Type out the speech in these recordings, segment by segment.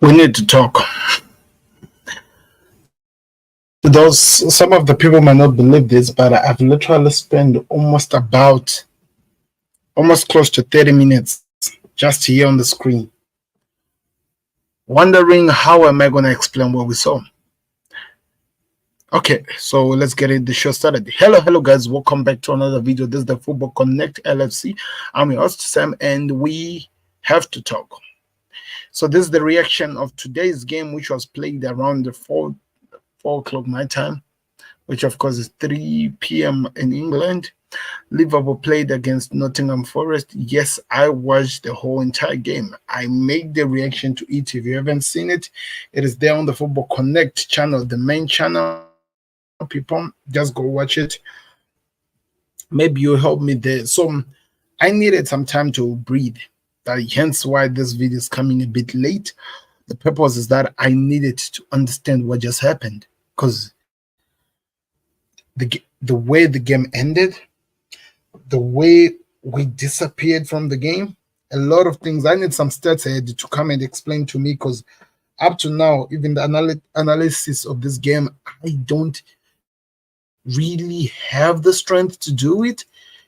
We need to talk. Those some of the people might not believe this, but I've literally spent almost close to 30 minutes just here on the screen, wondering how am I going to explain what we saw. Okay, so let's get the show started. Hello guys, welcome back to another video. This is the Football Connect LFC. I'm your host Sam, and we have to talk. So this is the reaction of today's game, which was played around the 4 o'clock night time, which of course is 3 p.m. in England. Liverpool played against Nottingham Forest. Yes, I watched the whole entire game. I made the reaction to it. If you haven't seen it, it is there on the Football Connect channel, the main channel. People, just go watch it. Maybe you help me there. So I needed some time to breathe. Hence why this video is coming a bit late. The purpose is that I needed to understand what just happened, because the way the game ended, the way we disappeared from the game, a lot of things. I need some stats ahead to come and explain to me, because up to now, even the analysis of this game, I don't really have the strength to do it.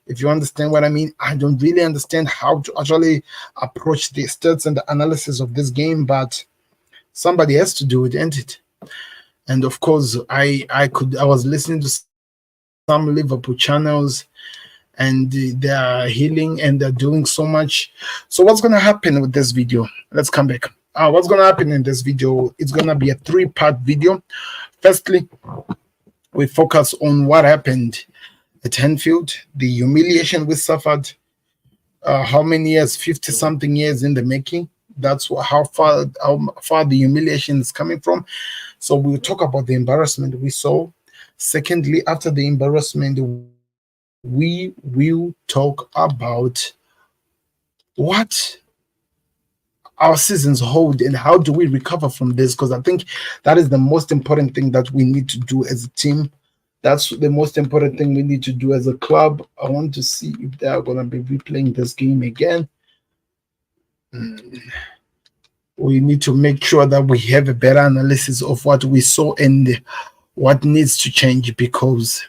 If you understand what I mean, I don't really understand how to actually approach the stats and the analysis of this game, but somebody has to do it, isn't it? And of course, I was listening to some Liverpool channels, and they are healing and they're doing so much. So what's going to happen with this video? Let's come back. What's going to happen in this video? It's going to be a 3-part video. Firstly, we focus on what happened at Anfield, the humiliation we suffered. How many years? 50-something years in the making. That's how far the humiliation is coming from. So we'll talk about the embarrassment we saw. Secondly, after the embarrassment, we will talk about what our seasons hold and how do we recover from this, because I think that is the most important thing that we need to do as a team. That's the most important thing we need to do as a club. I want to see if they are going to be replaying this game again. We need to make sure that we have a better analysis of what we saw and what needs to change, because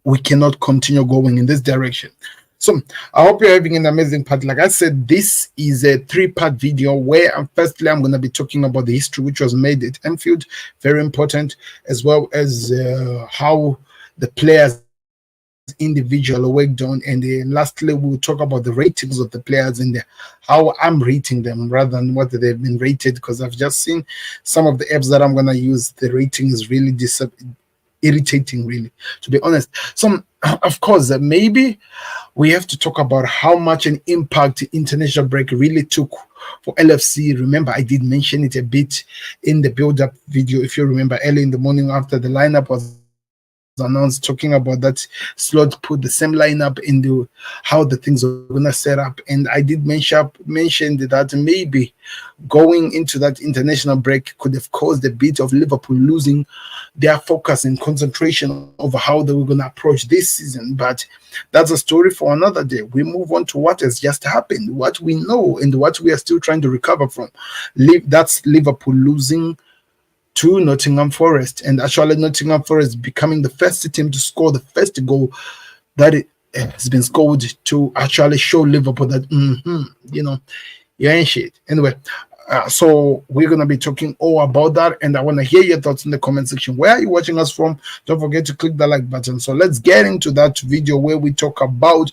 we cannot continue going in this direction. So I hope you're having an amazing part. Like I said, this is a 3-part video where firstly I'm going to be talking about the history which was made at Anfield, very important, as well as how the players individual worked on, and lastly we'll talk about the ratings of the players and how I'm rating them rather than what they've been rated, because I've just seen some of the apps that I'm going to use. The rating is really irritating, really, to be honest. So of course maybe we have to talk about how much an impact the international break really took for LFC. Remember, I did mention it a bit in the build-up video, if you remember, early in the morning after the lineup was announced, talking about that Slot put the same lineup into how the things are gonna set up. And I did mention that maybe going into that international break could have caused a bit of Liverpool losing their focus and concentration over how they were going to approach this season. But that's a story for another day. We move on to what has just happened, what we know and what we are still trying to recover from. That's Liverpool losing to Nottingham Forest, and actually Nottingham Forest becoming the first team to score the first goal that it has been scored to actually show Liverpool that you ain't shit. Anyway, so we're going to be talking all about that, and I want to hear your thoughts in the comment section. Where are you watching us from? Don't forget to click the like button. So let's get into that video where we talk about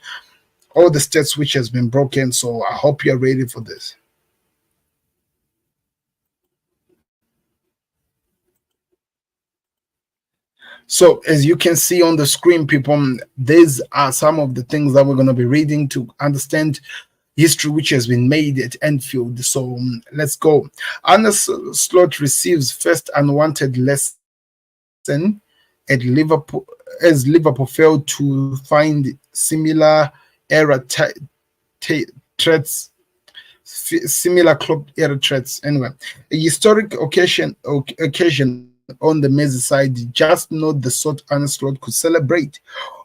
all the stats which has been broken. So I hope you're ready for this. So as you can see on the screen, people, these are some of the things that we're going to be reading to understand history which has been made at Anfield. So let's go. Arne Slot receives first unwanted lesson at Liverpool as Liverpool failed to find similar era threats. Similar club era threats. Anyway, a historic occasion on the Merseyside, just not the sort Arne Slot could celebrate.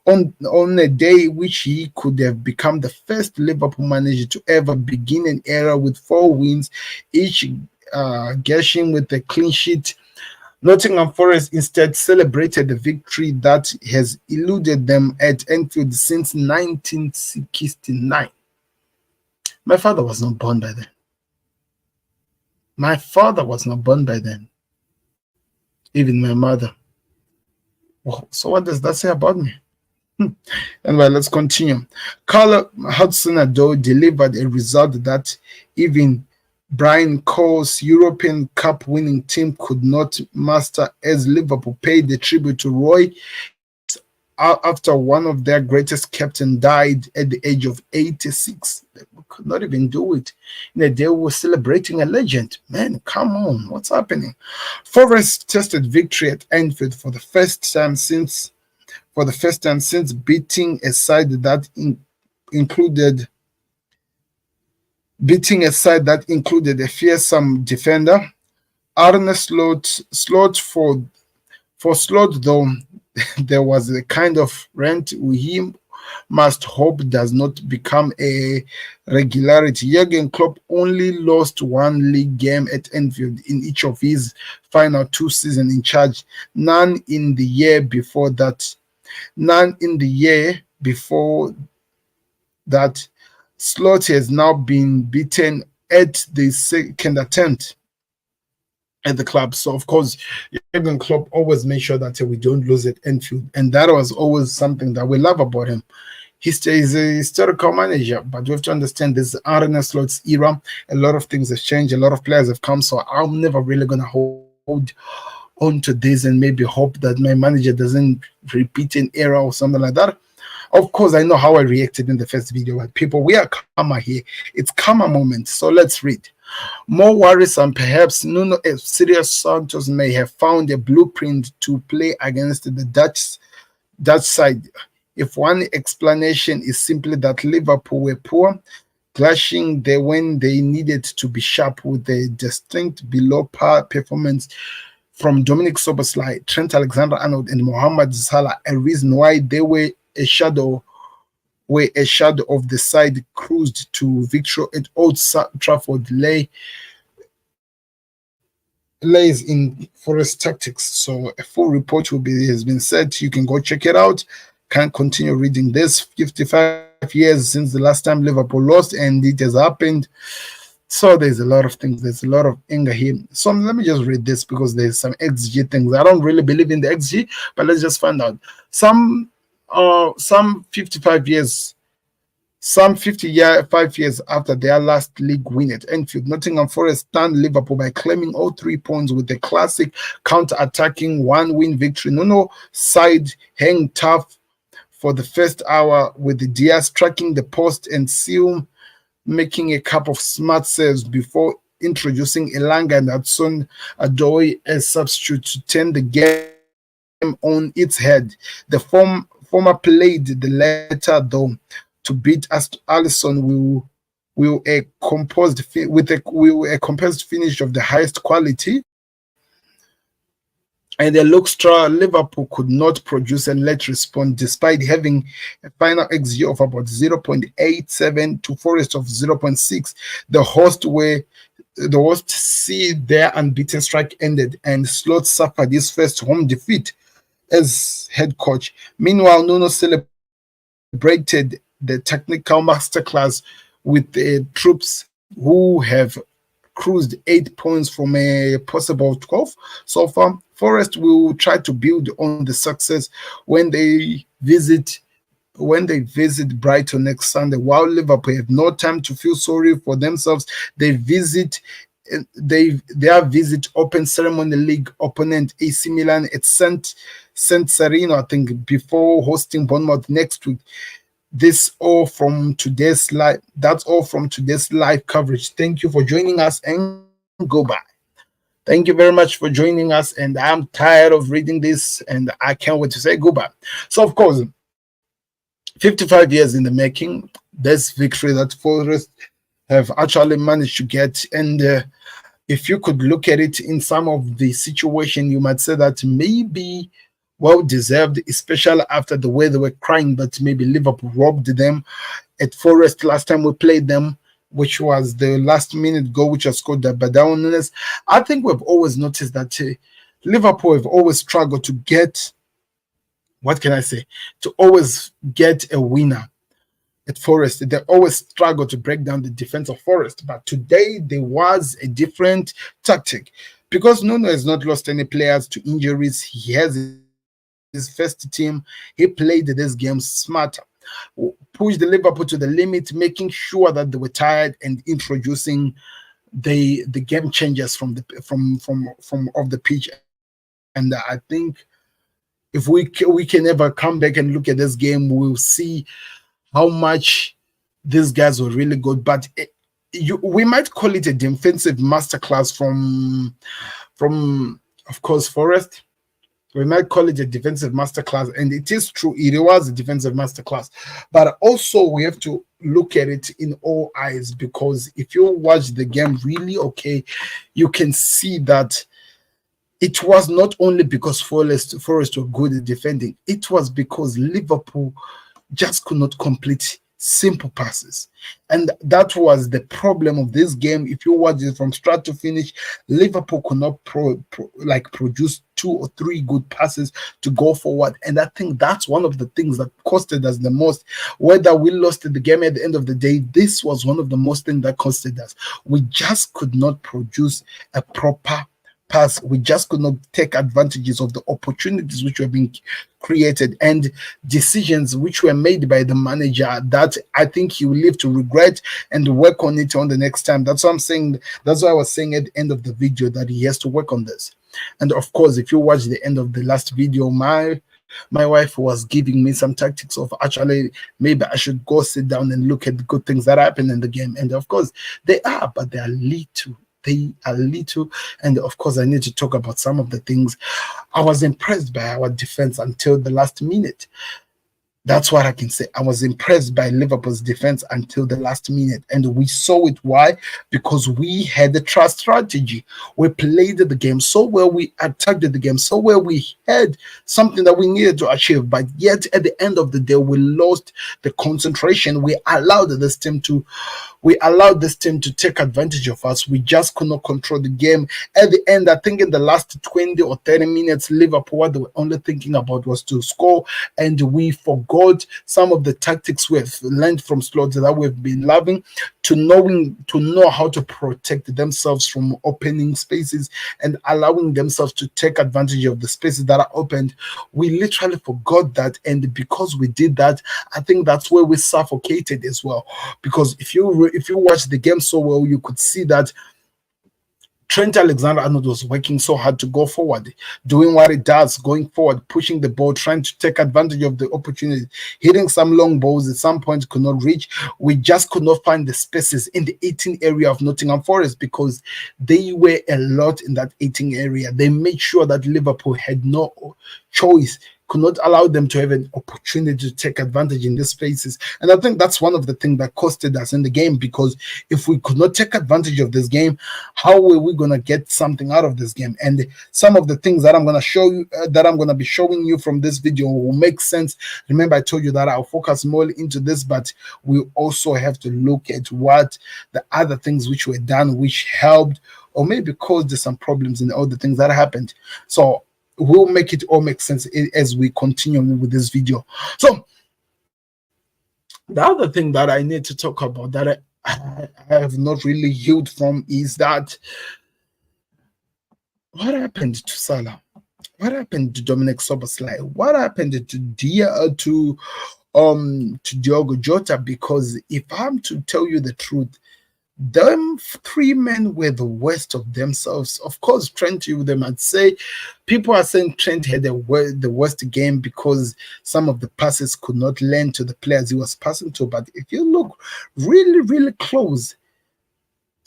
on a day which he could have become the first Liverpool manager to ever begin an era with 4 wins, each gashing with a clean sheet. Nottingham Forest instead celebrated the victory that has eluded them at Anfield since 1969. My father was not born by then. My father was not born by then. Even my mother. Well, so what does that say about me? Anyway, let's continue. Carl Hudson-Odoi delivered a result that even Brian Cole's European Cup winning team could not master, as Liverpool paid the tribute to Roy after one of their greatest captain died at the age of 86. They could not even do it in a day we were celebrating a legend. Man, come on, what's happening? Forest tested victory at Anfield for the first time since beating a side that included a fearsome defender. Arne Slot for Slot, though, there was a kind of rent we must hope does not become a regularity. Jurgen Klopp only lost one league game at Anfield in each of his final 2 seasons in charge, none in the year before that. Slot has now been beaten at the second attempt at the club. So, of course, Jurgen Klopp always made sure that we don't lose at Anfield. And that was always something that we love about him. He is a historical manager, but we have to understand this is Arne Slot's era. A lot of things have changed. A lot of players have come. So I'm never really going to hold on to this and maybe hope that my manager doesn't repeat an era or something like that. Of course, I know how I reacted in the first video, but people, we are karma here. It's karma moment. So let's read. More worrisome, perhaps, Nuno Serious Santos may have found a blueprint to play against the Dutch side. If one explanation is simply that Liverpool were poor, clashing there when they needed to be sharp, with a distinct below-par performance from Dominic Szoboszlai, Trent Alexander-Arnold, and Mohamed Salah, a reason why they were a shadow of the side cruised to victory at Old Trafford lays in Forest tactics. So a full report has been said. You can go check it out. Can't continue reading this. 55 years since the last time Liverpool lost, and it has happened. So there's a lot of things. There's a lot of anger here. So let me just read this because there's some XG things. I don't really believe in the XG, but let's just find out. Some 55 years after their last league win at Anfield, Nottingham Forest stunned Liverpool by claiming all 3 points with a classic counter-attacking 1-win victory. Nuno side hang tough for the first hour, with the Diaz striking the post and Seal making a couple of smart saves before introducing Elanga and Hudson-Odoi as substitute to turn the game on its head. The former played the latter, though, to beat Alisson with a composed finish of the highest quality. And the Luxtra Liverpool could not produce a late response despite having a final XG of about 0.87 to Forest of 0.6. The hosts see their unbeaten streak ended, and Slot suffered his first home defeat as head coach. Meanwhile, Nuno celebrated the technical masterclass with the troops, who have cruised 8 points from a possible 12 so far. Forest will try to build on the success when they visit Brighton next Sunday. While Liverpool have no time to feel sorry for themselves, their visit open ceremony league opponent AC Milan at San Siro, I think, before hosting Bournemouth next week. That's all from today's live coverage. Thank you for joining us, and goodbye. Thank you very much for joining us, and I'm tired of reading this, and I can't wait to say goodbye. So, of course, 55 years in the making, this victory that Forest have actually managed to get, and if you could look at it in some of the situation, you might say that maybe well deserved, especially after the way they were crying that maybe Liverpool robbed them at Forest last time we played them, which was the last minute goal which was scored by Darwin Núñez. I think we've always noticed that Liverpool have always struggled to get, what can I say, to always get a winner at Forest. They always struggle to break down the defense of Forest. But today there was a different tactic because Nuno has not lost any players to injuries. He has his first team. He played this game smarter, pushed the Liverpool to the limit, making sure that they were tired and introducing the game changers from the from off the pitch. And I think if we can ever come back and look at this game, we'll see how much these guys were really good. But we might call it a defensive masterclass from of course Forest. We might call it a defensive masterclass, and it is true, it was a defensive masterclass. But also we have to look at it in all eyes, because if you watch the game really okay, you can see that it was not only because Forest were good at defending, it was because Liverpool just could not complete simple passes. And that was the problem of this game. If you watch it from start to finish, Liverpool could not produce 2 or 3 good passes to go forward. And I think that's one of the things that costed us the most. Whether we lost the game at the end of the day, this was one of the most things that costed us. We just could not produce a proper pass. We just could not take advantages of the opportunities which were being created and decisions which were made by the manager that I think he will live to regret and work on it on the next time. That's what I'm saying. That's why I was saying at the end of the video that he has to work on this. And of course, if you watch the end of the last video, my wife was giving me some tactics of actually maybe I should go sit down and look at the good things that happen in the game. And of course, they are, but they are little. They are little, and of course I need to talk about some of the things. I was impressed by our defense until the last minute. That's what I can say. I was impressed by Liverpool's defense until the last minute. And we saw it. Why? Because we had a trust strategy. We played the game so well. We attacked the game so well. We had something that we needed to achieve. But yet, at the end of the day, we lost the concentration. We allowed this team to take advantage of us. We just could not control the game. At the end, I think in the last 20 or 30 minutes, Liverpool, what they were only thinking about was to score. And we forgot some of the tactics we've learned from Slaughter that we've been loving, to know how to protect themselves from opening spaces and allowing themselves to take advantage of the spaces that are opened. We literally forgot that, and because we did that, I think that's where we suffocated as well. Because if you watch the game so well, you could see that Trent Alexander-Arnold was working so hard to go forward, doing what it does, going forward, pushing the ball, trying to take advantage of the opportunity, hitting some long balls at some point could not reach. We just could not find the spaces in the 18 area of Nottingham Forest because they were a lot in that 18 area. They made sure that Liverpool had no choice, could not allow them to have an opportunity to take advantage in these spaces. And I think that's one of the things that costed us in the game, because if we could not take advantage of this game, how were we going to get something out of this game? And some of the things that I'm going to show you, that I'm going to be showing you from this video will make sense. Remember, I told you that I'll focus more into this, but we also have to look at what the other things which were done, which helped or maybe caused some problems in all the things that happened. So we'll make it all make sense as we continue with this video. So the other thing that I need to talk about that I have not really healed from is that what happened to Salah? What happened to Dominic Szoboszlai? What happened to Diogo Jota? Because if I'm to tell you the truth, them 3 men were the worst of themselves. Of course, Trent, them I'd say people are saying Trent had the worst game because some of the passes could not land to the players he was passing to. But if you look really, really close,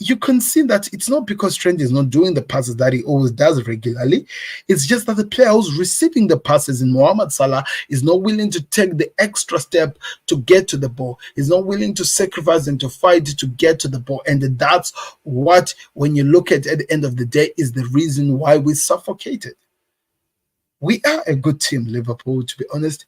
you can see that it's not because Trent is not doing the passes that he always does regularly. It's just that the player who's receiving the passes in Mohamed Salah is not willing to take the extra step to get to the ball. He's not willing to sacrifice and to fight to get to the ball. And that's what, when you look at the end of the day, is the reason why we suffocated. We are a good team, Liverpool, to be honest.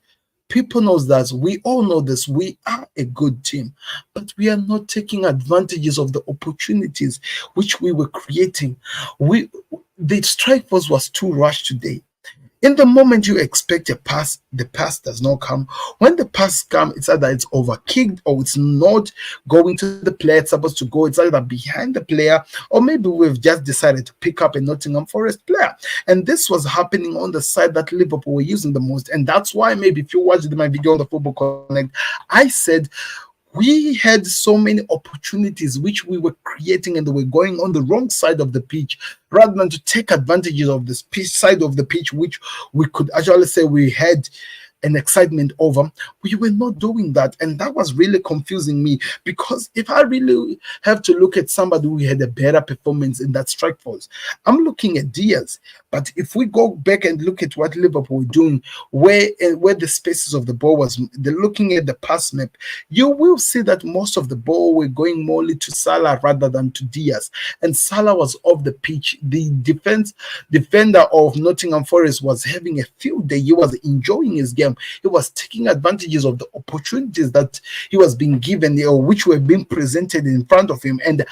People knows that. We all know this. We are a good team, but we are not taking advantages of the opportunities which we were creating. We The strike force was too rushed today. In the moment you expect a pass, the pass does not come. When the pass comes, it's either it's overkicked or it's not going to the player it's supposed to go. It's either behind the player, or maybe we've just decided to pick up a Nottingham Forest player. And this was happening on the side that Liverpool were using the most. And that's why, maybe if you watched my video on the Football Connect, I said we had so many opportunities which we were creating, and they were going on the wrong side of the pitch, rather than to take advantages of this pitch side of the pitch, which we could actually say we had an excitement over. We were not doing that, and that was really confusing me, because if I really have to look at somebody who had a better performance in that strike force, I'm looking at Diaz. But if we go back and look at what Liverpool were doing, where the spaces of the ball was, they're looking at the pass map, you will see that most of the ball were going more to Salah rather than to Diaz. And Salah was off the pitch. The defender of Nottingham Forest was having a field day. He was enjoying his game. He was taking advantages of the opportunities that he was being given, or which were being presented in front of him. And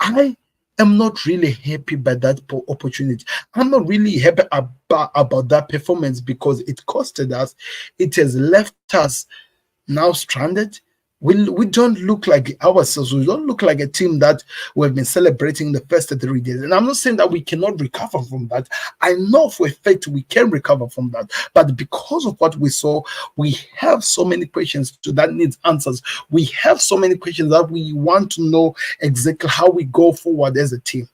I am not really happy by that opportunity. I'm not really happy about that performance, because it costed us. It has left us now stranded. We don't look like ourselves. We don't look like a team that we've been celebrating the first 3 days. And I'm not saying that we cannot recover from that. I know for a fact we can recover from that. But because of what we saw, we have so many questions that needs answers. We have so many questions that we want to know exactly how we go forward as a team.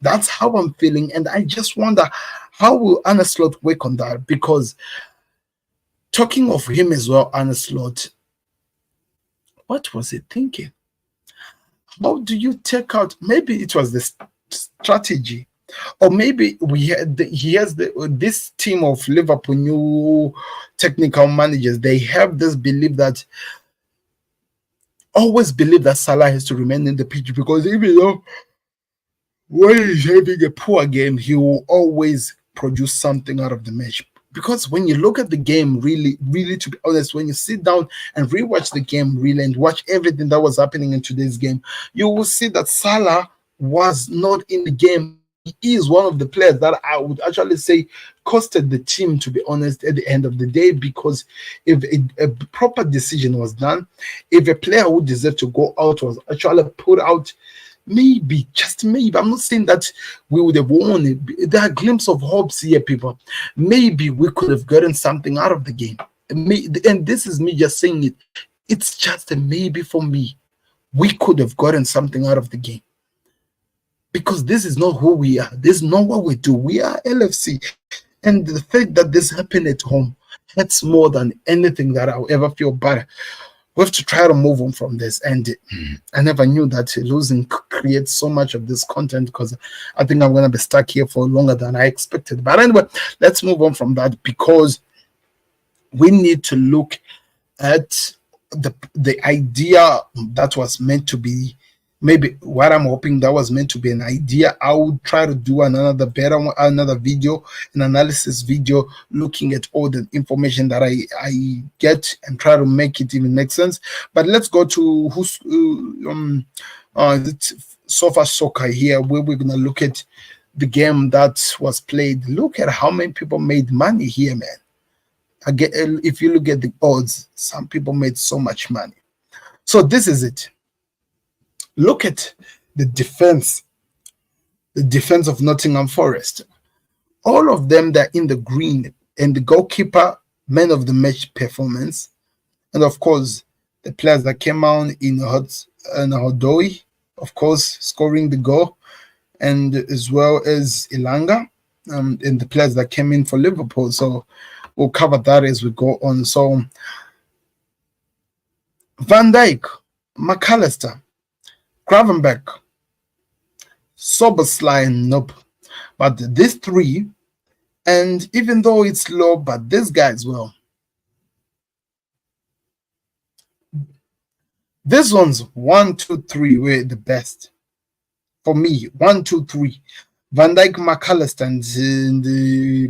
That's how I'm feeling. And I just wonder, how will Arne Slot work on that? Because talking of him as well, Arne Slot, what was he thinking? How do you take out? Maybe it was the strategy, or maybe he has this team of Liverpool new technical managers. They have this belief that always believe that Salah has to remain in the pitch, because even though when he's having a poor game, he will always produce something out of the match. Because when you look at the game, really, to be honest, when you sit down and rewatch the game, really, and watch everything that was happening in today's game, you will see that Salah was not in the game. He is one of the players that I would actually say costed the team, to be honest, at the end of the day. Because if a proper decision was done, if a player who deserved to go out was actually put out, maybe, just maybe, I'm not saying that we would have won it. There are glimpses of hopes here, people. Maybe we could have gotten something out of the game. And this is me just saying it. It's just a maybe for me. We could have gotten something out of the game. Because this is not who we are. This is not what we do. We are LFC. And the fact that this happened at home, that's more than anything that I'll ever feel better. We have to try to move on from this. And I never knew that losing creates so much of this content, because I think I'm going to be stuck here for longer than I expected. But anyway, let's move on from that, because we need to look at the idea that was meant to be, maybe what I'm hoping that was meant to be an idea. I would try to do another video, an analysis video, looking at all the information that I get and try to make it even make sense. But let's go to Sofa Soccer here, where we're gonna look at the game that was played. Look at how many people made money here, man. Again, if you look at the odds, some people made so much money. So this is it. Look at the defense of Nottingham Forest. All of them, they're in the green, and the goalkeeper, man of the match performance, and of course the players that came out in Hodoi, of course, scoring the goal, and as well as Ilanga, and the players that came in for Liverpool. So we'll cover that as we go on. So Van Dijk, McAllister, Gravenberch, Sobersley, nope. But these three, and even though it's low, but this guy as well. This one's 1, 2, 3 were the best for me. 1, 2, 3. Van Dijk, McAllister, and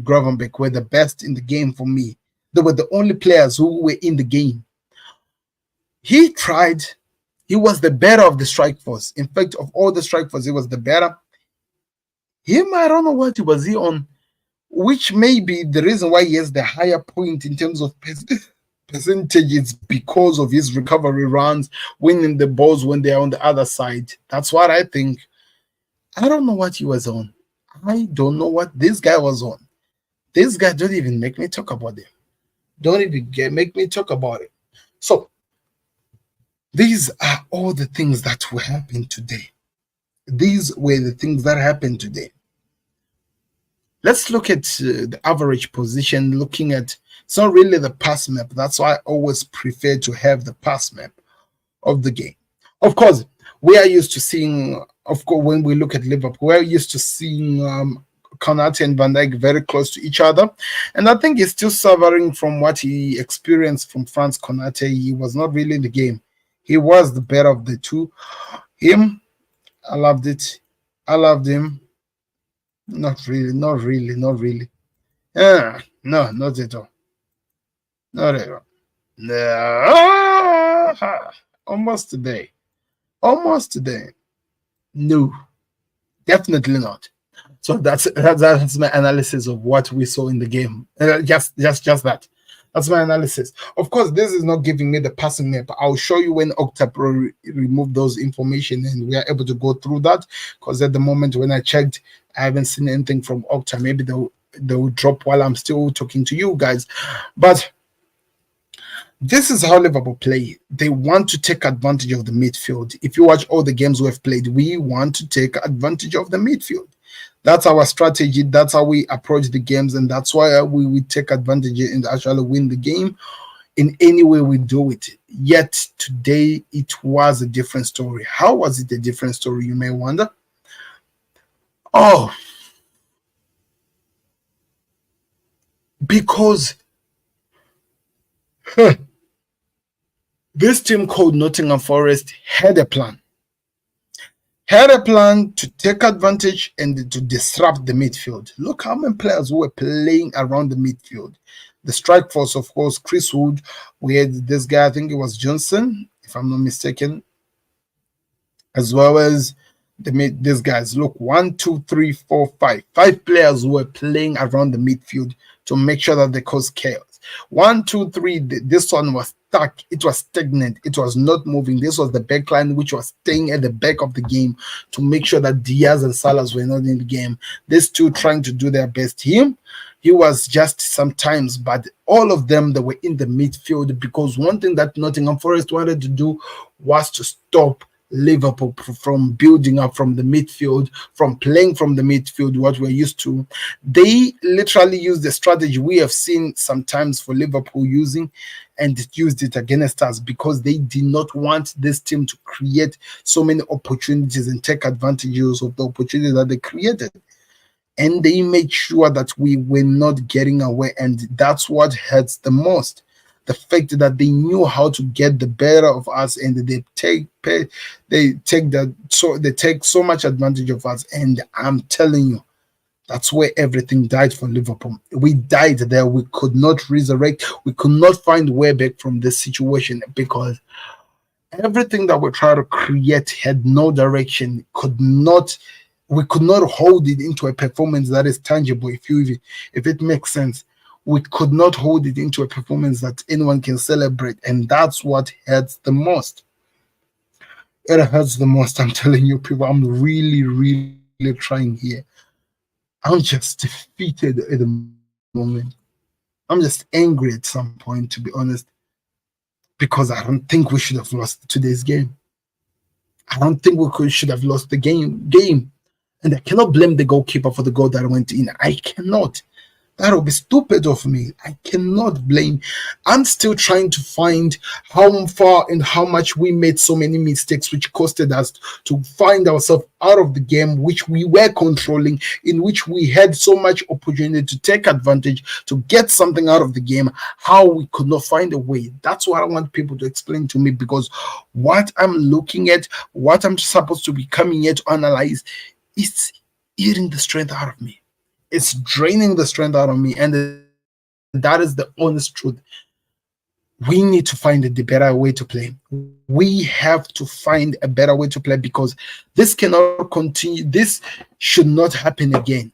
Gravenberch were the best in the game for me. They were the only players who were in the game. He tried. He was the better of the strike force. In fact, of all the strike force, he was the better. Him, I don't know what he was he on, which may be the reason why he has the higher point in terms of percentages because of his recovery runs, winning the balls when they're on the other side. That's what I think. I don't know what he was on. I don't know what this guy was on. This guy don't even make me talk about him. Don't even make me talk about it. So these are all the things that will happen today. These were the things that happened today. Let's look at the average position, looking at, it's not really the pass map. That's why I always prefer to have the pass map of the game. Of course, we are used to seeing, of course, when we look at Liverpool, we're used to seeing Konate and Van Dijk very close to each other. And I think he's still suffering from what he experienced from France Konate. He was not really in the game. He was the better of the two. Him, I loved it. I loved him. Not really, not really, not really. No, not at all. Not at all. No. Almost today. Almost today. No, definitely not. So that's my analysis of what we saw in the game. Just that. That's my analysis. Of course, this is not giving me the passing map. I'll show you when Octapro remove those information and we are able to go through that. Because at the moment when I checked, I haven't seen anything from Octa. Maybe they'll drop while I'm still talking to you guys. But this is how Liverpool play. They want to take advantage of the midfield. If you watch all the games we've played, we want to take advantage of the midfield. That's our strategy. That's how we approach the games, and that's why we take advantage and actually win the game in any way we do it. Yet today, it was a different story. How was it a different story, you may wonder? Oh, because this team called Nottingham Forest had a plan. Had a plan to take advantage and to disrupt the midfield. Look how many players who were playing around the midfield. The strike force, of course, Chris Wood. We had this guy, I think it was Johnson, if I'm not mistaken, as well as these guys. Look, 1, 2, 3, 4, 5. 5 players who were playing around the midfield to make sure that they cause chaos. 1, 2, 3. This one was stuck. It was stagnant. It was not moving. This was the back line which was staying at the back of the game to make sure that Diaz and Salas were not in the game. These two trying to do their best. He was just sometimes, but all of them that were in the midfield, because one thing that Nottingham Forest wanted to do was to stop Liverpool from building up from the midfield, from playing from the midfield, what we're used to. They literally used the strategy we have seen sometimes for Liverpool using, and used it against us because they did not want this team to create so many opportunities and take advantages of the opportunities that they created. And they made sure that we were not getting away, and that's what hurts the most. The fact that they knew how to get the better of us, and they take so much advantage of us. And I'm telling you, that's where everything died for Liverpool. We died there. We could not resurrect. We could not find way back from this situation because everything that we tried to create had no direction. We could not hold it into a performance that is tangible. If it makes sense, we could not hold it into a performance that anyone can celebrate, and that's what hurts the most. It hurts the most. I'm telling you, people. I'm really, really trying here. I'm just defeated at the moment. I'm just angry at some point, to be honest, because I don't think we should have lost today's game. I don't think we should have lost the game. And I cannot blame the goalkeeper for the goal that went in. I cannot. That would be stupid of me. I cannot blame. I'm still trying to find how far and how much we made so many mistakes, which costed us to find ourselves out of the game, which we were controlling, in which we had so much opportunity to take advantage, to get something out of the game, how we could not find a way. That's what I want people to explain to me, because what I'm looking at, what I'm supposed to be coming here to analyze, eating the strength out of me. It's draining the strength out of me. And that is the honest truth. We need to find the better way to play. We have to find a better way to play because this cannot continue. This should not happen again.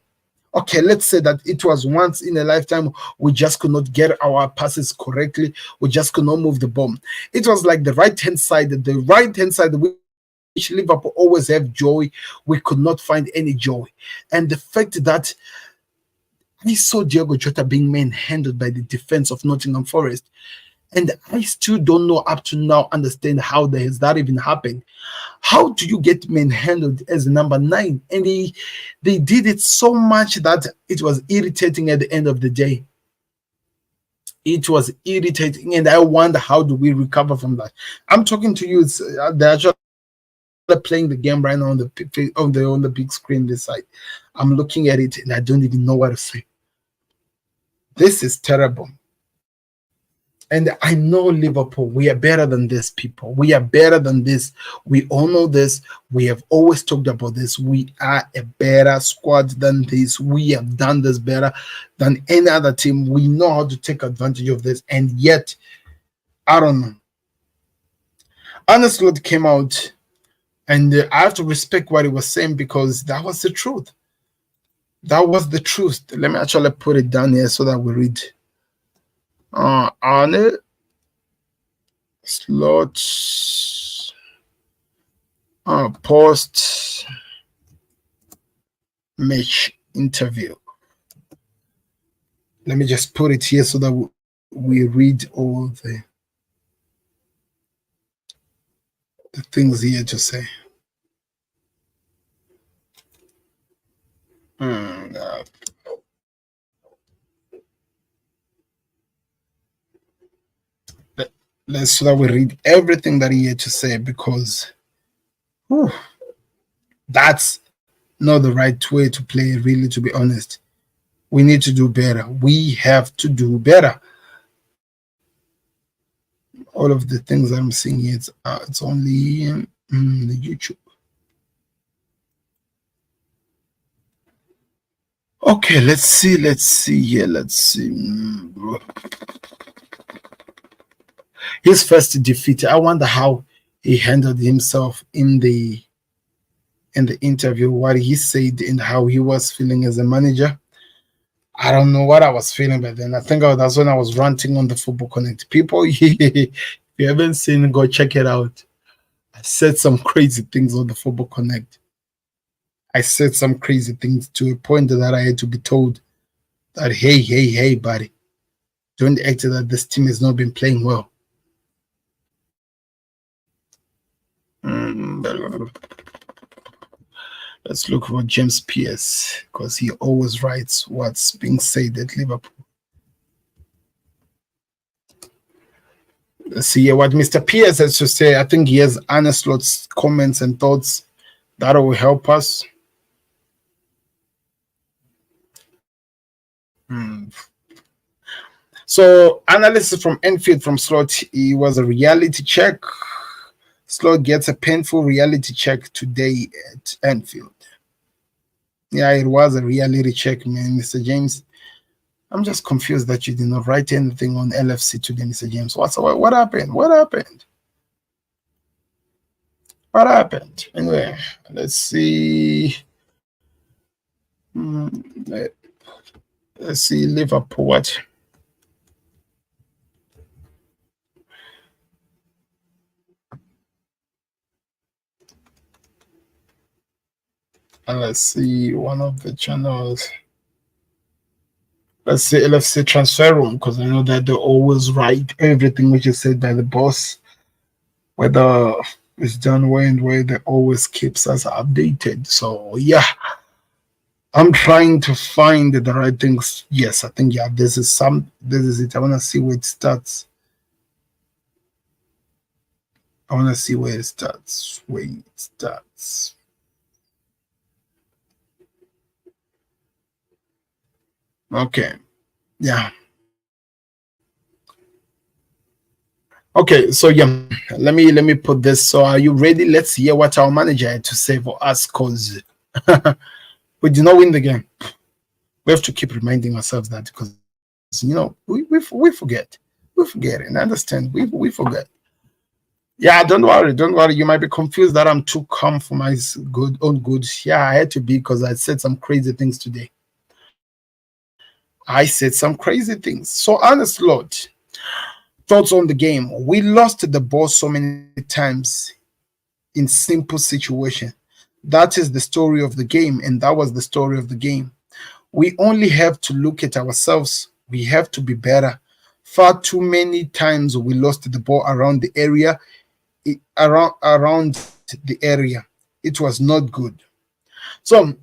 Okay, let's say that it was once in a lifetime we just could not get our passes correctly. We just could not move the ball. It was like the right hand side, which Liverpool always have joy. We could not find any joy. And the fact that I saw Diogo Jota being manhandled by the defense of Nottingham Forest, and I still don't know up to now understand how has that even happened. How do you get manhandled as number 9? And they did it so much that it was irritating at the end of the day. It was irritating, and I wonder how do we recover from that. I'm talking to you. They're actually playing the game right now on the big screen this side. I'm looking at it and I don't even know what to say. This is terrible. And I know Liverpool, we are better than this, people. We are better than this. We all know this. We have always talked about this. We are a better squad than this. We have done this better than any other team. We know how to take advantage of this. And yet, I don't know. Anfield came out, and I have to respect what he was saying because that was the truth. That was the truth. Let me actually put it down here so that we read. Arne Slot post match interview. Let me just put it here so that we read all the things here to say. Let's so that we read everything that he had to say because that's not the right way to play, really, to be honest. We need to do better. We have to do better. All of the things I'm seeing here, it's only the YouTube. Okay, let's see here. Let's see. His first defeat. I wonder how he handled himself in the interview, what he said and how he was feeling as a manager. I don't know what I was feeling back then. I think that's when I was ranting on the Football Connect. People, if you haven't seen, go check it out. I said some crazy things on the Football Connect. I said some crazy things to a point that I had to be told that, hey, buddy, don't act that this team has not been playing well. Let's look for James Pierce because he always writes what's being said at Liverpool. Let's see what Mr. Pierce has to say. I think he has Ancelot's comments and thoughts that will help us. So, analysis from Anfield from Slot. It was a reality check. Slot gets a painful reality check today at Anfield. Yeah, it was a reality check, man, Mr. James. I'm just confused that you did not write anything on LFC today, Mr. James. What happened? What happened? Anyway, let's see. Let's see Liverpool. What? And let's see one of the channels. Let's say LFC transfer room because I know that they always write everything which is said by the boss, whether it's done where and where, they always keeps us updated. So yeah, I'm trying to find the right things. Yes, I think this is it. I want to see where it starts. Okay. Yeah. Okay, so yeah, let me put this. So are you ready? Let's hear what our manager had to say for us, cause We did not win the game. We have to keep reminding ourselves that, because we forget. We forget it. And understand, we forget. Yeah, don't worry. You might be confused that I'm too calm for my good own good. Yeah, I had to be, because I said some crazy things today. I said some crazy things. So, honest Lord, thoughts on the game. We lost the ball so many times in simple situation. That is the story of the game, and that was the story of the game. We only have to look at ourselves. We have to be better. Far too many times we lost the ball around the area, around the area. It was not good. So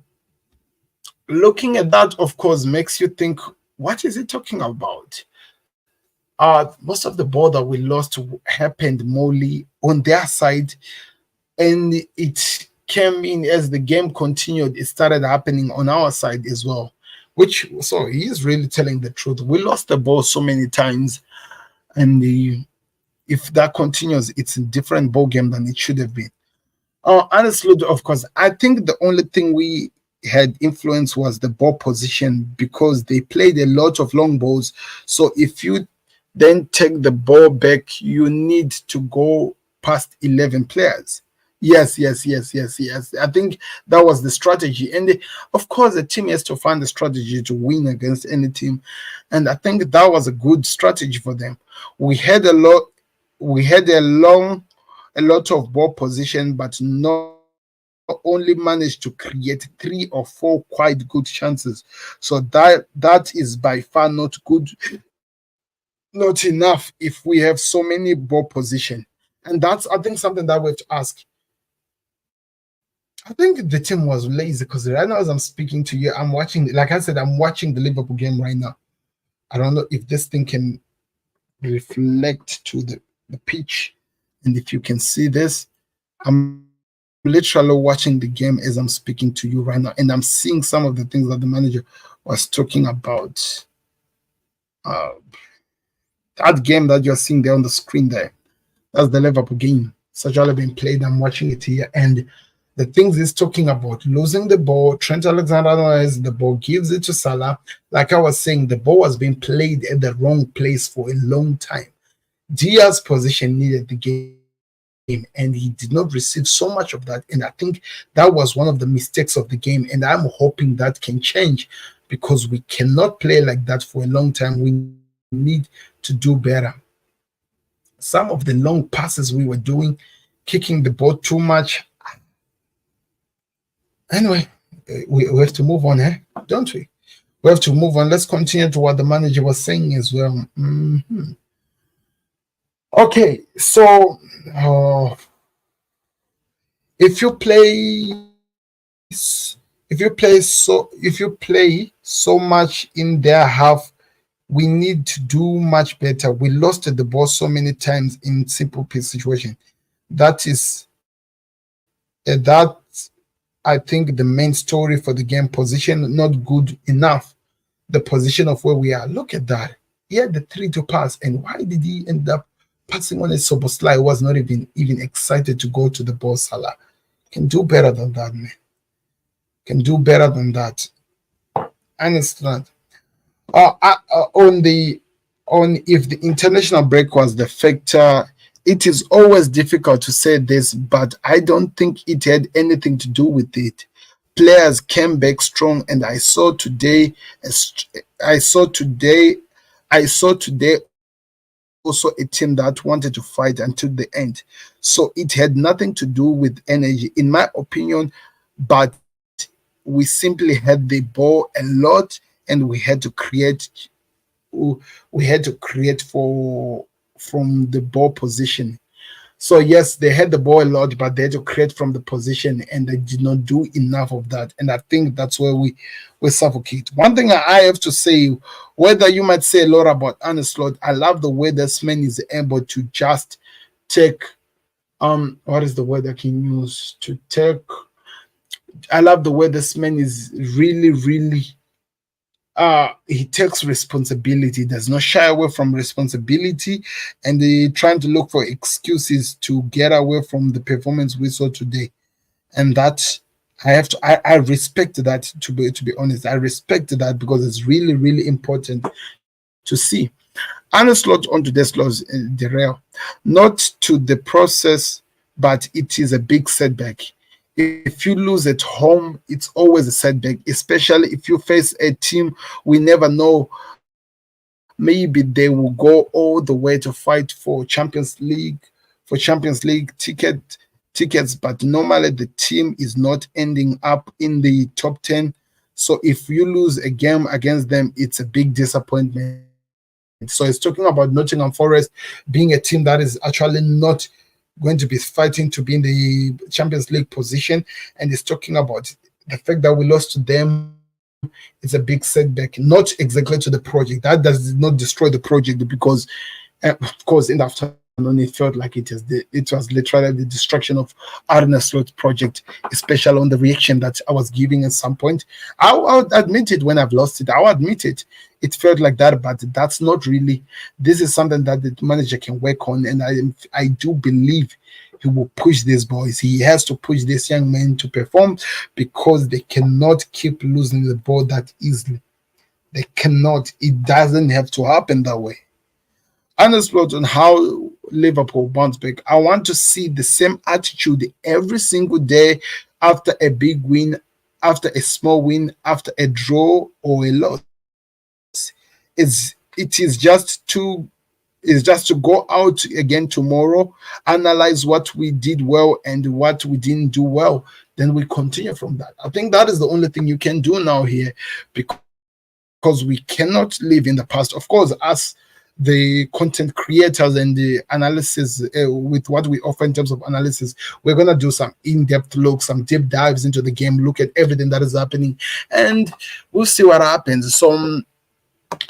looking at that, of course, makes you think, what is he talking about? Most of the ball that we lost happened mostly on their side, and it came in as the game continued. It started happening on our side as well. Which, so he is really telling the truth. We lost the ball so many times, and if that continues, it's a different ball game than it should have been. Honestly, of course, I think the only thing we had influence was the ball position, because they played a lot of long balls. So if you then take the ball back, you need to go past 11 players. Yes, yes, yes, yes, yes. I think that was the strategy. And of course, the team has to find a strategy to win against any team. And I think that was a good strategy for them. We had a lot, we had a lot of ball position, but not only managed to create 3 or 4 quite good chances. So that is by far not good, not enough if we have so many ball position. And that's, I think, something that we have to ask. I think the team was lazy, because right now as I'm speaking to you, I'm watching, like I said, I'm watching the Liverpool game right now. I don't know if this thing can reflect to the pitch, and if you can see this. I'm literally watching the game as I'm speaking to you right now, and I'm seeing some of the things that the manager was talking about. Uh, that game that you're seeing there on the screen there, that's the Liverpool game. It's actually been played. I'm watching it here, and the things he's talking about: losing the ball. Trent Alexander-Arnold, the ball, gives it to Salah. Like I was saying, the ball was being played at the wrong place for a long time. Diaz's position needed the game, and he did not receive so much of that. And I think that was one of the mistakes of the game. And I'm hoping that can change, because we cannot play like that for a long time. We need to do better. Some of the long passes we were doing, kicking the ball too much. Anyway, we have to move on, don't we? We have to move on. Let's continue to what the manager was saying as well. Okay, so if you play so much in their half, we need to do much better. We lost the ball so many times in simple piece situation. That is that I think the main story for the game. Position not good enough. The position of where we are. Look at that. He had the 3 to pass, and why did he end up passing on a Soboslai? Was not even excited to go to the ball. Salah can do better than that, man. Can do better than that. Understand? On the on if the international break was the factor, it is always difficult to say this, but I don't think it had anything to do with it. Players came back strong, and I saw today, I saw today also a team that wanted to fight until the end. So it had nothing to do with energy, in my opinion, but we simply had the ball a lot, and we had to create from the ball position. So yes, they had the ball a lot, but they had to create from the position, and they did not do enough of that. And I think that's where we suffocate. One thing I have to say, whether you might say a lot about Anslot, I love the way this man is able to just take what is the word I can use to take. I love the way this man is really he takes responsibility, does not shy away from responsibility, and he trying to look for excuses to get away from the performance we saw today. And that I respect that, to be honest. I respect that because it's really, really important to see. Honest lot onto this laws derail, not to the process, but it is a big setback. If you lose at home, it's always a setback, especially if you face a team we never know. Maybe they will go all the way to fight for Champions League tickets, but normally the team is not ending up in the top 10. So if you lose a game against them, it's a big disappointment. So it's talking about Nottingham Forest being a team that is actually not going to be fighting to be in the Champions League position, and it's talking about the fact that we lost to them is a big setback, not exactly to the project. That does not destroy the project because, of course, in the afternoon it felt like it was literally the destruction of Arne Slot's project, especially on the reaction that I was giving at some point. I'll admit it when I've lost it. I'll admit it. It felt like that, but that's not really. This is something that the manager can work on, and I do believe he will push these boys. He has to push these young men to perform because they cannot keep losing the ball that easily. They cannot. It doesn't have to happen that way. Honest plot on how Liverpool bounce back. I want to see the same attitude every single day after a big win, after a small win, after a draw or a loss. It is just to go out again tomorrow, analyze what we did well and what we didn't do well. Then we continue from that. I think that is the only thing you can do now here, because we cannot live in the past. Of course, us the content creators and the analysis with what we offer in terms of analysis, we're going to do some in-depth looks, some deep dives into the game, look at everything that is happening, and we'll see what happens. So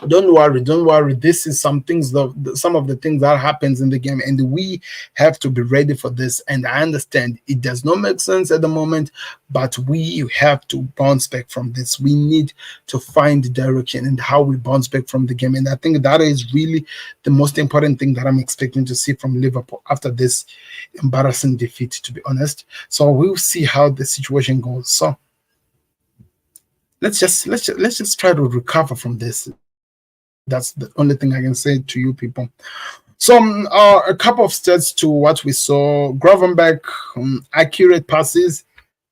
don't worry. This is some of the things that happens in the game, and we have to be ready for this. And I understand it does not make sense at the moment, but we have to bounce back from this. We need to find the direction and how we bounce back from the game, and I think that is really the most important thing that I'm expecting to see from Liverpool after this embarrassing defeat, to be honest. So we'll see how the situation goes. So let's just try to recover from this. That's the only thing I can say to you people. A couple of stats to what we saw. Gravenberg, accurate passes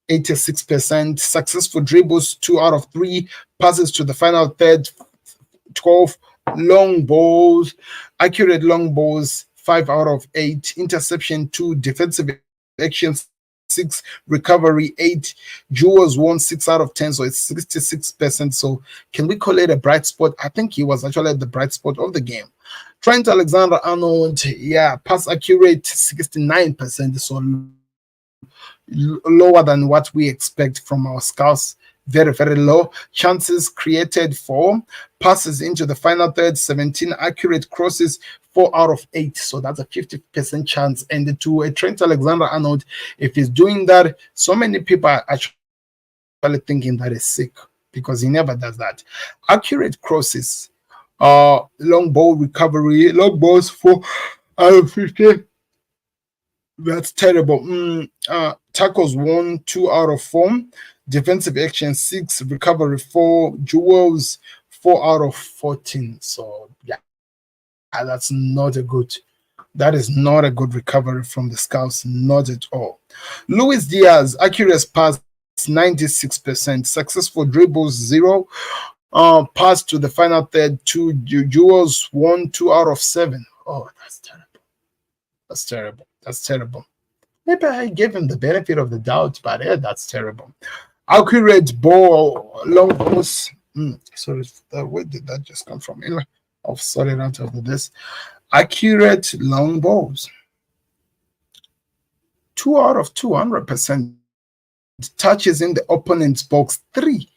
86%, successful dribbles 2 out of 3, passes to the final third 12, long balls, accurate long balls 5 out of 8, interception 2, defensive action 6, recovery 8, duels 6 out of 10, so it's 66%. So can we call it a bright spot? I think he was actually the bright spot of the game. Trent Alexander-Arnold, yeah, pass accurate 69%, so lower than what we expect from our scouts. Very, very low. Chances created 4, passes into the final third 17, accurate crosses 4 out of 8. So that's a 50% chance. And to a Trent Alexander-Arnold, if he's doing that, so many people are actually thinking that is sick because he never does that. Accurate crosses, long ball recovery, long balls 4 out of 50. That's terrible. Tackles 1, 2 out of 4. Defensive action 6, recovery 4, duels 4 out of 14. So yeah, that is not a good recovery from the scouts, not at all. Luis Diaz, accurate pass 96%, successful dribbles 0, pass to the final third 2, duels 1, 2 out of 7. Oh, that's terrible. That's terrible. Maybe I gave him the benefit of the doubt, but yeah, that's terrible. Accurate ball, long balls. Sorry, where did that just come from? Anyway, I'll sort it out after this. Accurate long balls. 2 out of 200%. Touches in the opponent's box 3.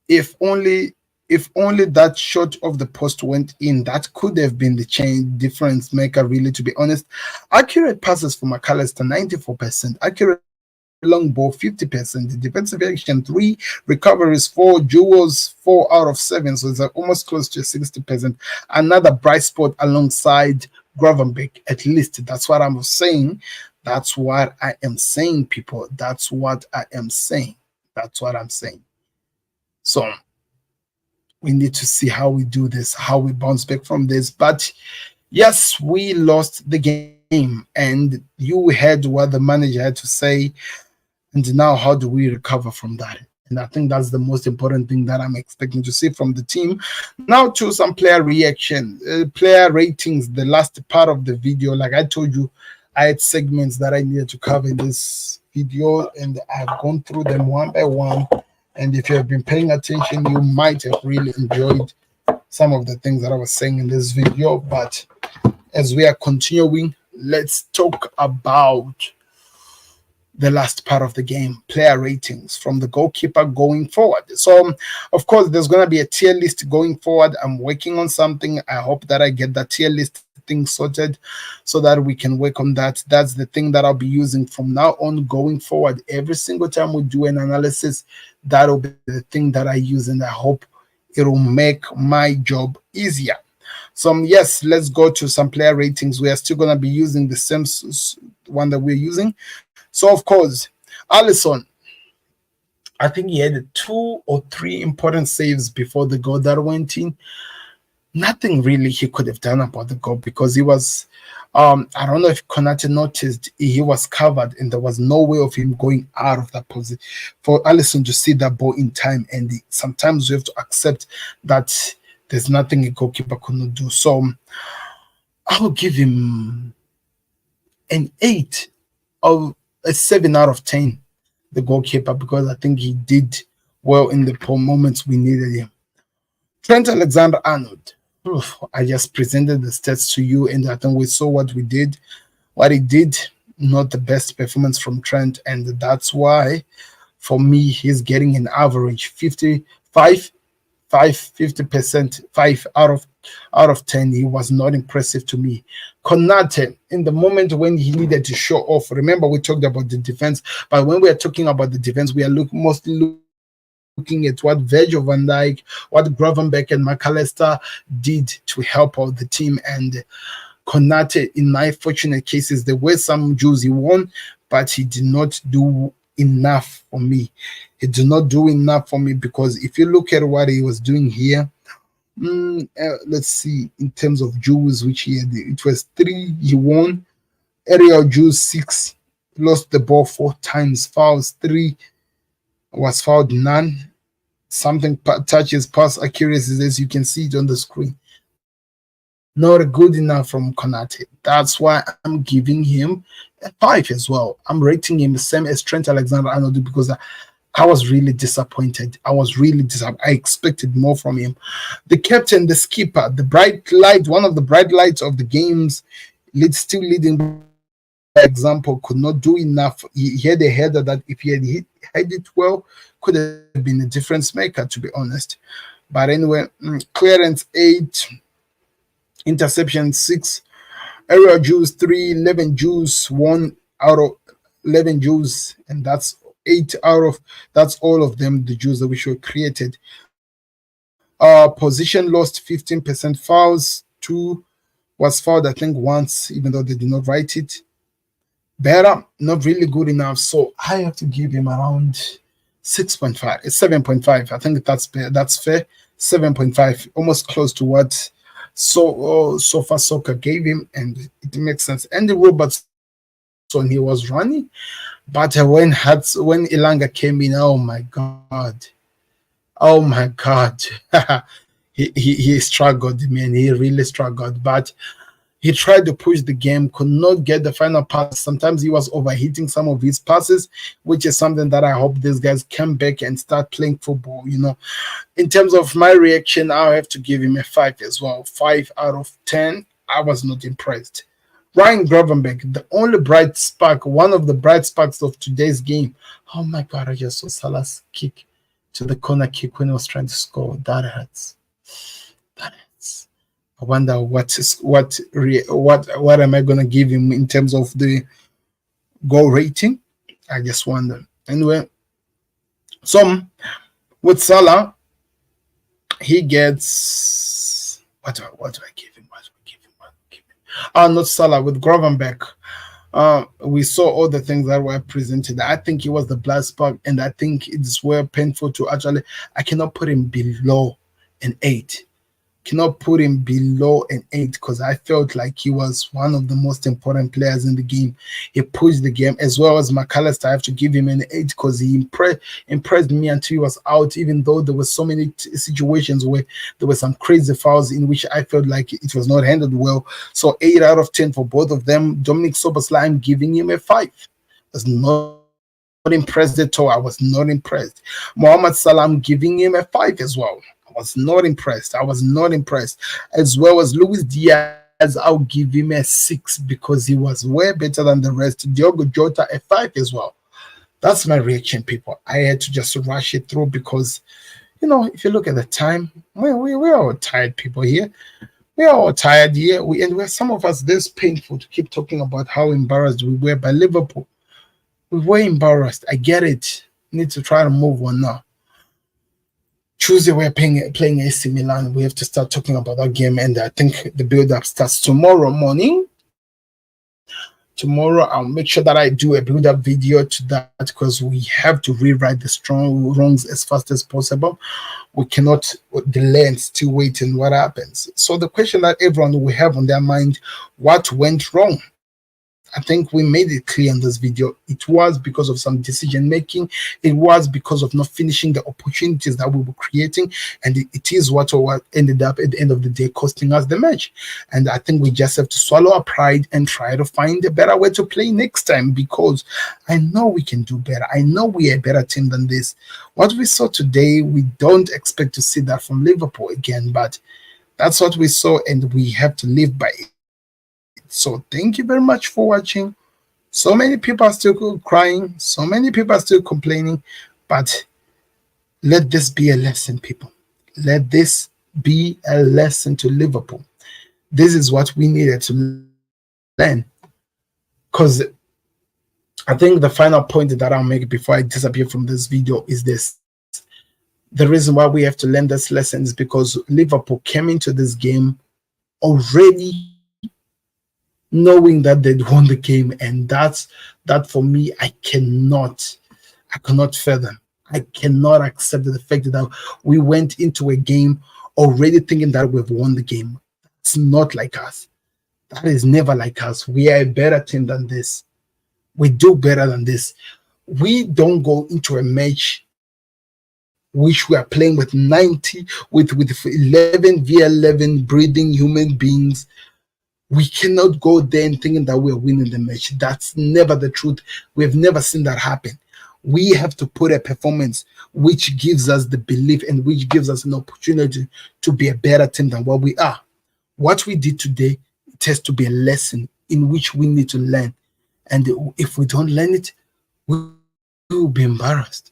If only that shot of the post went in, that could have been the change difference maker, really, to be honest. Accurate passes for McAllister 94%, accurate long ball 50%, defensive action 3, recoveries 4, duels 4 out of 7, so it's almost close to 60%. Another bright spot alongside Gravenberg, at least that's what I'm saying. That's what I am saying, people. That's what I am saying. That's what I'm saying. So we need to see how we do this, how we bounce back from this. But yes, we lost the game, and you heard what the manager had to say. And now, how do we recover from that? And I think that's the most important thing that I'm expecting to see from the team. Now, to some player reaction, player ratings, the last part of the video. Like I told you, I had segments that I needed to cover in this video, and I've gone through them one by one. And if you have been paying attention, you might have really enjoyed some of the things that I was saying in this video. But as we are continuing, let's talk about the last part of the game, player ratings from the goalkeeper going forward. So, of course, there's going to be a tier list going forward. I'm working on something. I hope that I get the tier list thing sorted so that we can work on that. That's the thing that I'll be using from now on going forward. Every single time we do an analysis, that'll be the thing that I use, and I hope it will make my job easier. So yes, let's go to some player ratings. We are still going to be using the same one that we're using. So of course, Alisson, I think he had 2 or 3 important saves before the goal that went in. Nothing really he could have done about the goal because he was, I don't know if Konate noticed, he was covered and there was no way of him going out of that position for Alisson to see that ball in time. And sometimes we have to accept that there's nothing a goalkeeper could not do. So I will give him an 8 or a 7 out of 10, the goalkeeper, because I think he did well in the moments we needed him. Trent Alexander-Arnold. I just presented the stats to you, and I think we saw what we did. What he did, not the best performance from Trent, and that's why, for me, he's getting an average 50% 5 out of 10. He was not impressive to me. Konate, in the moment when he needed to show off, remember we talked about the defense, but when we are talking about the defense, we are mostly looking at what Virgil van Dijk, what Gravenberch and McAllister did to help out the team. And Konate, in my fortunate cases, there were some duels he won, but he did not do enough for me. He did not do enough for me because if you look at what he was doing here, let's see, in terms of duels, which he had, it was 3 he won, aerial duels 6, lost the ball 4 times, fouls 3, was fouled none, something touches, pass accuracies, as you can see it on the screen. Not good enough from Konate. That's why I'm giving him a 5 as well. I'm rating him the same as Trent Alexander-Arnold because I was really disappointed. I expected more from him. The captain, the skipper, the bright light, one of the bright lights of the games, still leading by example, could not do enough. He had a header that if he had it well, could have been a difference maker, to be honest. But anyway, clearance 8, interception 6, aerial duels 3, 11 duels 1 out of 11 duels, and that's 8 out of, that's all of them, the duels that we should created. Position lost 15%, fouls 2, was fouled I think once, even though they did not write it. Better, not really good enough, so I have to give him around 6.5, 7.5. I think that's fair. 7.5, almost close to what Sofa Soccer gave him, and it makes sense. Andy Robertson, he was running, but when Ilanga came in, oh my god, he struggled, man. He really struggled, but he tried to push the game, could not get the final pass. Sometimes he was overheating some of his passes, which is something that I hope these guys come back and start playing football. In terms of my reaction, I'll have to give him a 5 as well. 5 out of 10. I was not impressed. Ryan Gravenberch, the only bright spark, one of the bright sparks of today's game. Oh my God, I just saw Salah's kick to the corner kick when he was trying to score. That hurts. That hurts. I wonder what am I gonna give him in terms of the goal rating. I just wonder. Anyway, so with Salah, he gets what do I give him? Not Salah, with Gravenberch. We saw all the things that were presented. I think it was the blood spark, and I think it's well painful to actually. I cannot put him below an 8. Cannot put him below an 8 because I felt like he was one of the most important players in the game. He pushed the game as well as McAllister. I have to give him an 8 because he impressed me until he was out, even though there were so many situations where there were some crazy fouls in which I felt like it was not handled well. So 8 out of 10 for both of them. Dominic Szoboszlai, I'm giving him a 5. Was not impressed at all. I was not impressed. Mohamed Salah, I'm giving him a 5 as well. I was not impressed. As well as Luis Diaz, I'll give him a 6 because he was way better than the rest. Diogo Jota, a 5 as well. That's my reaction, people. I had to just rush it through because, if you look at the time, we're all tired people here. We're all tired here. We're some of us this painful to keep talking about how embarrassed we were by Liverpool. We were embarrassed. I get it. Need to try to move on now. Tuesday, we're playing AC Milan. We have to start talking about that game, and I think the build-up starts tomorrow morning. Tomorrow, I'll make sure that I do a build-up video to that because we have to rewrite the strong wrongs as fast as possible. We cannot delay and still wait and what happens. So the question that everyone will have on their mind, what went wrong? I think we made it clear in this video. It was because of some decision making. It was because of not finishing the opportunities that we were creating. And it is what ended up at the end of the day costing us the match. And I think we just have to swallow our pride and try to find a better way to play next time because I know we can do better. I know we are a better team than this. What we saw today, we don't expect to see that from Liverpool again, but that's what we saw and we have to live by it. So thank you very much for watching. So many people are still crying. So many people are still complaining. But let this be a lesson, people. Let this be a lesson to Liverpool. This is what we needed to learn. Because I think the final point that I'll make before I disappear from this video is this. The reason why we have to learn this lesson is because Liverpool came into this game already knowing that they'd won the game, and that for me, I cannot fathom. I cannot accept the fact that we went into a game already thinking that we've won the game. It's not like us. That is never like us. We are a better team than this. We do better than this. We don't go into a match which we are playing with 90, with 11 v 11 breathing human beings. We cannot go there and thinking that we're winning the match. That's never the truth. We've never seen that happen. We have to put a performance which gives us the belief and which gives us an opportunity to be a better team than what we are. What we did today, it has to be a lesson in which we need to learn. And if we don't learn it, we will be embarrassed.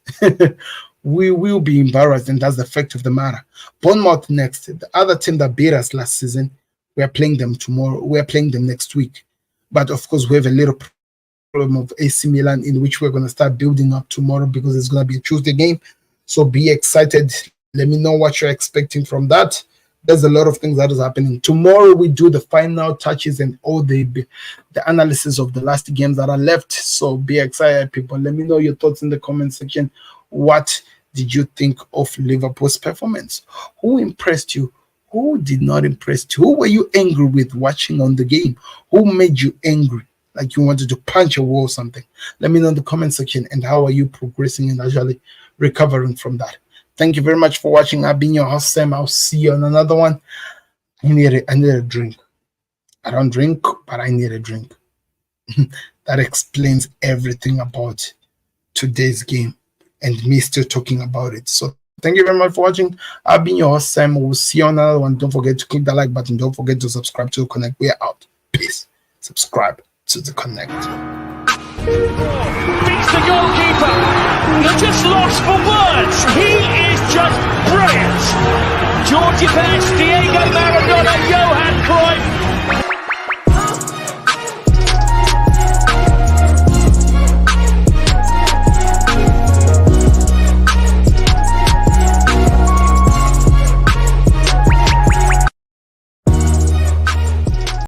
We will be embarrassed, and that's the fact of the matter. Bournemouth next, the other team that beat us last season. We are playing them tomorrow. We are playing them next week. But of course, we have a little problem of AC Milan in which we're going to start building up tomorrow because it's going to be a Tuesday game. So be excited. Let me know what you're expecting from that. There's a lot of things that is happening. Tomorrow, we do the final touches and all the analysis of the last games that are left. So be excited, people. Let me know your thoughts in the comment section. What did you think of Liverpool's performance? Who impressed you? Who did not impress you? Who were you angry with watching on the game? Who made you angry? Like you wanted to punch a wall or something? Let me know in the comment section. And how are you progressing and actually recovering from that? Thank you very much for watching. I've been your host, Sam. I'll see you on another one. I need a drink. I don't drink, but I need a drink. That explains everything about today's game and me still talking about it. So thank you very much for watching. I've been your host, Sam. We'll see you on another one. Don't forget to click the like button. Don't forget to subscribe to the Connect. We're out. Peace. Subscribe to the Connect. Beats the goalkeeper. He's just lost for words. He is just brilliant. Georgie Best, Diego Maradona, Johan Cruyff.